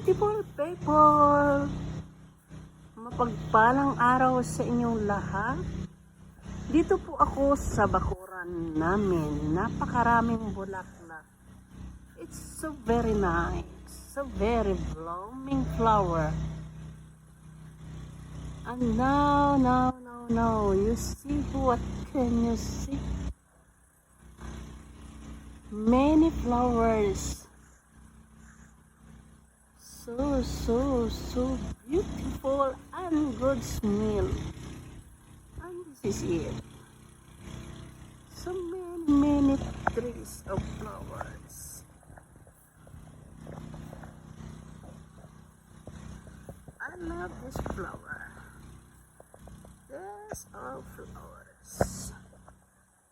Beautiful people! Mapagpalang araw sa inyong lahat. Dito po ako sa bakuran namin. Napakaraming bulaklak. It's so very nice. So very blooming flower. And now, you see what can you see? Many flowers. So beautiful and good smell. And this is it. So many trees of flowers. I love this flower. There's all flowers.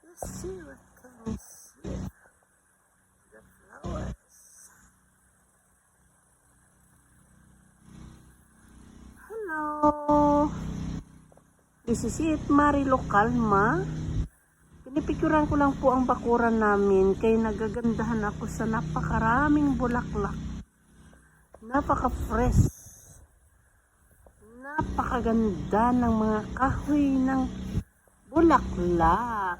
Let's see what can we see. The flowers. Hello! This is it, Marilo Calma. Pinipikuran ko lang po ang bakuran namin kaya nagagandahan ako sa napakaraming bulaklak. Napaka-fresh. Napakaganda ng mga kahoy ng bulaklak.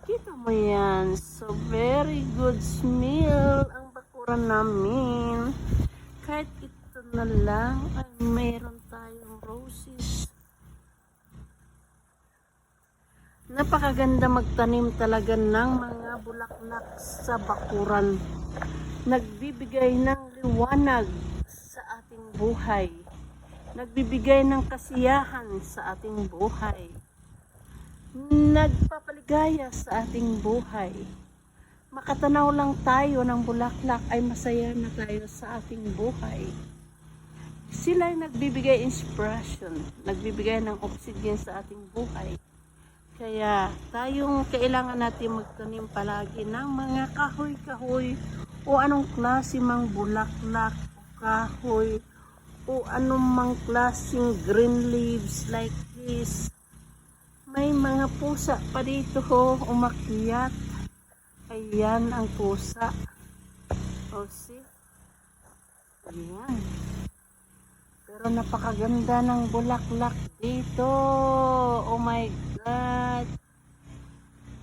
Kita mo yan. So very good smell ang bakuran namin. Kahit ito na lang ay mayroon tayong roses. Napakaganda magtanim talaga ng mga bulaklak sa bakuran. Nagbibigay ng liwanag sa ating buhay. Nagbibigay ng kasiyahan sa ating buhay. Nagpapaligaya sa ating buhay. Makatanaw lang tayo ng bulaklak ay masaya na tayo sa ating buhay. Sila ay nagbibigay inspiration, nagbibigay ng oxygen sa ating buhay. Kaya tayong kailangan natin magtanim palagi ng mga kahoy-kahoy o anong klase mang bulaklak o kahoy o anumang klaseng green leaves like this. May mga pusa pa dito umakyat. Ayan ang pusa. O see? Ayan. Pero napakaganda ng bulaklak dito. Oh my God.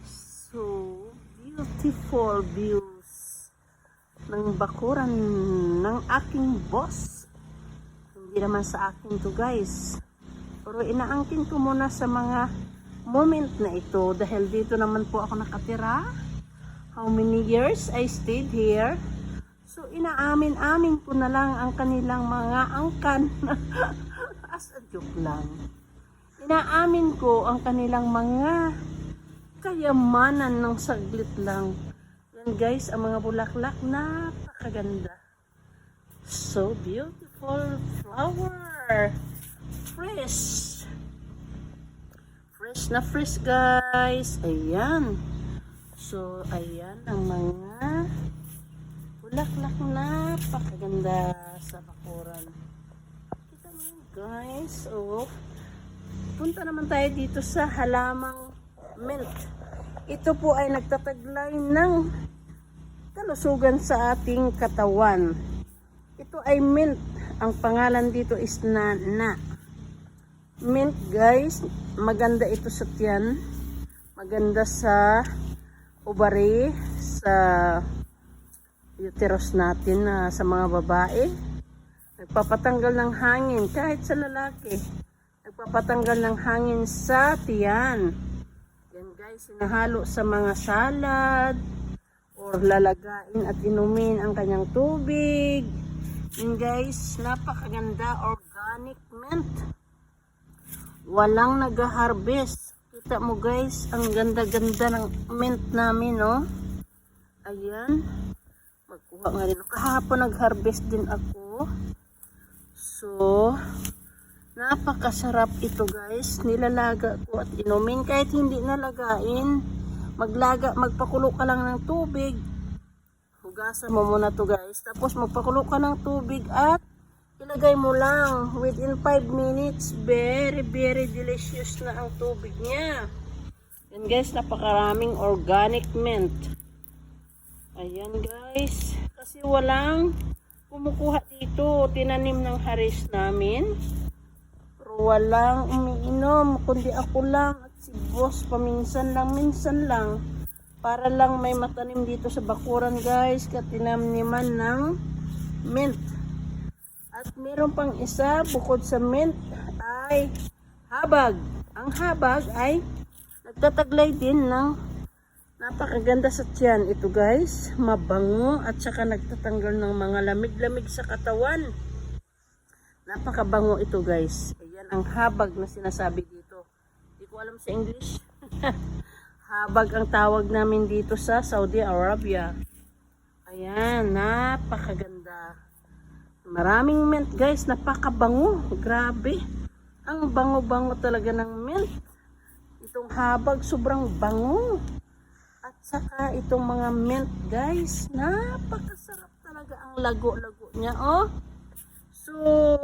So beautiful views ng bakuran ng aking boss. Hindi naman sa akin to guys. Pero inaangkin ko muna sa mga moment na ito dahil dito naman po ako nakatira. How many years I stayed here? So inaamin-amin ko na lang ang kanilang mga angkan. As a joke lang. Inaamin ko ang kanilang mga kayamanan ng saglit lang. Yan guys, ang mga bulaklak napakaganda. So beautiful flower. Fresh. Fresh na fresh guys. Ayan. So ayan ang mga bulaklak na napakaganda sa bakuran. Kita mo yun guys. Oh, punta naman tayo dito sa halamang mint. Ito po ay nagtataglay ng kalusugan sa ating katawan. Ito ay mint. Ang pangalan dito is nana. Mint guys. Maganda ito sa tiyan. Maganda sa ovary, sa uterus natin sa mga babae. Nagpapatanggal ng hangin kahit sa lalaki. Nagpapatanggal ng hangin sa tiyan. Yan guys, sinahalo sa mga salad or lalagain at inumin ang kanyang tubig. Yan guys, napakaganda, organic mint. Walang nag-harvest. Kita mo guys, ang ganda-ganda ng mint namin, no? Ayan. Magkuha nga rin. Kahapon nag-harvest din ako. So, napakasarap ito guys. Nilalaga ko at inumin. Kahit hindi nalagain, magpakulo ka lang ng tubig. Hugasan mo muna to guys. Tapos magpakulo ka ng tubig at ilagay mo lang within 5 minutes. Very delicious na ang tubig niya. Yan guys, napakaraming organic mint. Ayan guys, kasi walang kumukuha dito. Tinanim ng haris namin. Pero walang umiinom, kundi ako lang at si boss paminsan lang. Para lang may matanim dito sa bakuran guys. Katinaniman ng mint. At meron pang isa bukod sa mint ay habag. Ang habag ay nagtataglay din ng napakaganda sa tiyan. Ito guys, mabango at saka nagtatanggal ng mga lamig-lamig sa katawan. Napakabango ito guys. Ayan ang habag na sinasabi dito. Hindi ko alam sa English. Habag ang tawag namin dito sa Saudi Arabia. Ayan, napakaganda. Maraming mint guys, napakabango. Grabe. Ang bango-bango talaga ng mint. Itong habag sobrang bango. At saka itong mga mint guys, napakasarap talaga ang lago-lago niya. Oh. So,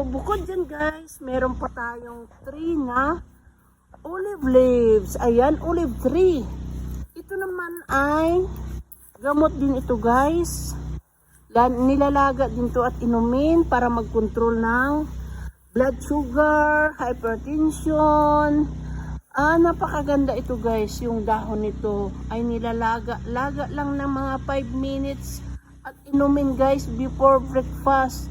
bukod dyan guys, meron pa tayong tree na olive leaves. Ayan, olive tree. Ito naman ay gamot din ito guys. Nilalaga din to at inumin para mag-control ng blood sugar, hypertension. Napakaganda ito guys. Yung dahon nito ay nilalaga. Laga lang ng mga 5 minutes at inumin guys before breakfast.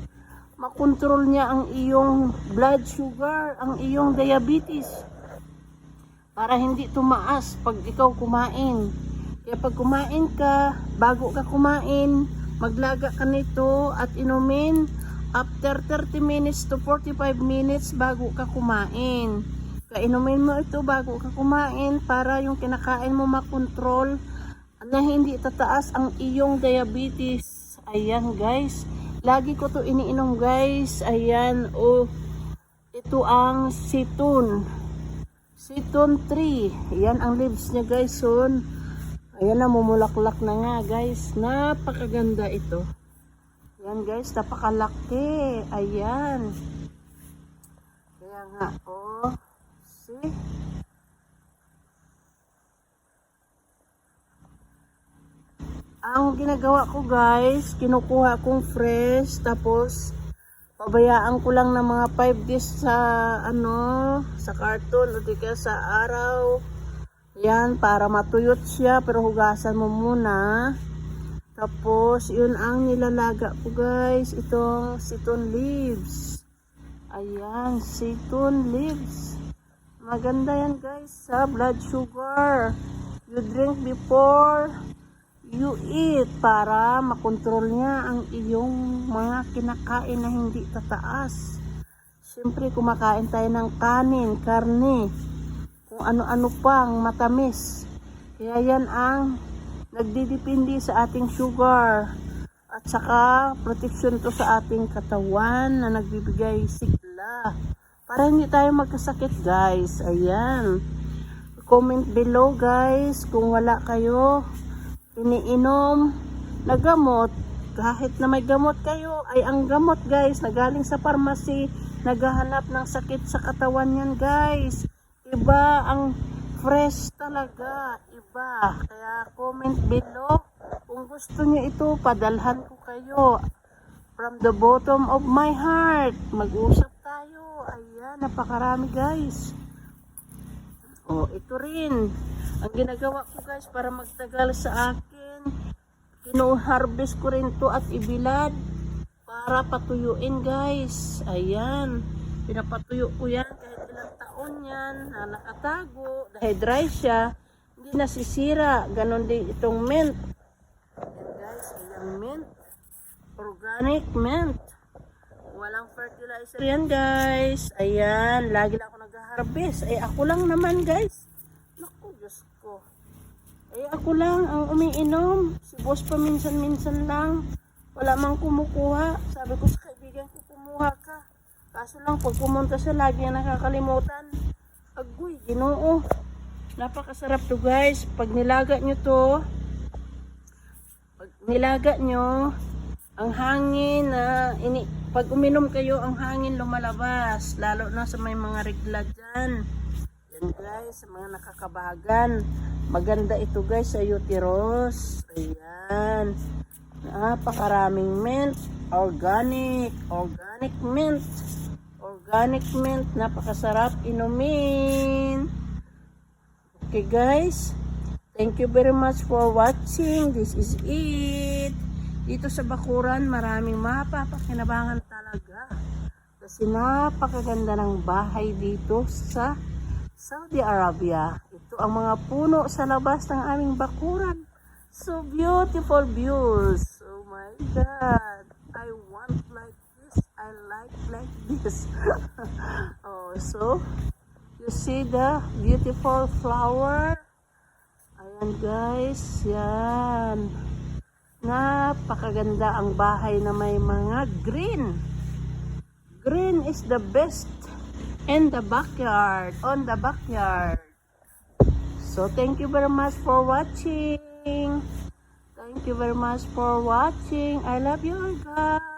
Makontrol niya ang iyong blood sugar, ang iyong diabetes. Para hindi tumaas pag ikaw kumain. Kaya pag kumain ka, bago ka kumain, maglaga ka nito at inumin after 30 minutes to 45 minutes bago ka kumain. Kainumin mo ito bago ka kumain para yung kinakain mo makontrol na hindi tataas ang iyong diabetes. Ayan guys. Lagi ko to iniinom guys. Ayan. Oh, ito ang Cetone. Cetone 3. Ayan ang leaves niya guys. So, ayan na, mumulaklak na nga guys. Napakaganda ito. Ayan guys, napakalaki. Ayan. Kaya nga, oh. See? Ang ginagawa ko guys, kinukuha kong fresh. Tapos, pabayaan ko lang ng mga 5 days sa, sa carton o di kaya sa araw. Yan, para matuyot siya, pero hugasan mo muna. Tapos, yun ang nilalaga ko guys. Itong Cetone leaves. Ayan, Cetone leaves. Maganda yan guys sa blood sugar. You drink before you eat para makontrol niya ang iyong mga kinakain na hindi tataas. Siyempre, kumakain tayo ng kanin, karne, kung ano-ano pang matamis. Kaya yan ang nagdidepende sa ating sugar. At saka protection to sa ating katawan na nagbibigay sigla. Para hindi tayo magkasakit guys. Ayan. Comment below guys kung wala kayo iniinom na gamot. Kahit na may gamot kayo, ay ang gamot guys na galing sa pharmacy, naghahanap ng sakit sa katawan yan guys. Iba ang fresh talaga, iba. Kaya comment below kung gusto niyo ito, padalhan ko kayo from the bottom of my heart. Mag-usap tayo. Ayan, napakarami guys. Oh, ito rin ang ginagawa ko guys para magtagal sa akin. Kino-harvest ko rin to at ibilad para patuyuin guys. Ayan, pinapatuyo ko yan kahit ilang taon yan na nakatago. Dahil dry siya, hindi nasisira. Ganon din itong mint. Ayan guys, ayan mint. Organic mint. Walang fertilizer yan guys. Ayan, lagi lang ako nag-harvest. Ay ako lang naman guys. Naku, Diyos ko. Ay ako lang ang umiinom. Si boss pa minsan-minsan lang. Wala mang kumukuha. Sabi ko sa kaibigan ko, kumuha ka. Kaso lang, pag pumunta siya, lagi niya nakakalimutan. Agoy, Ginoo. Napakasarap to guys. Pag nilaga nyo to, ang hangin na pag uminom kayo, ang hangin lumalabas, lalo na sa may mga regla dyan. Yan guys, sa mga nakakabagan. Maganda ito guys sa uterus. Ayan. Napakaraming mint, organic mint, napakasarap inumin. Okay guys, thank you very much for watching. This is it. Dito sa Bakuran, maraming mapapakinabangan talaga. Kasi napakaganda ng bahay dito sa Saudi Arabia. Ito ang mga puno sa labas ng aming Bakuran. So beautiful views. Oh my God. I want like this. I like this. Oh, so you see the beautiful flower. Ayan guys, yan. Napakaganda ang bahay na may mga green. Green is the best in the backyard, on the backyard. So thank you very much for watching. Thank you very much for watching. I love you all guys.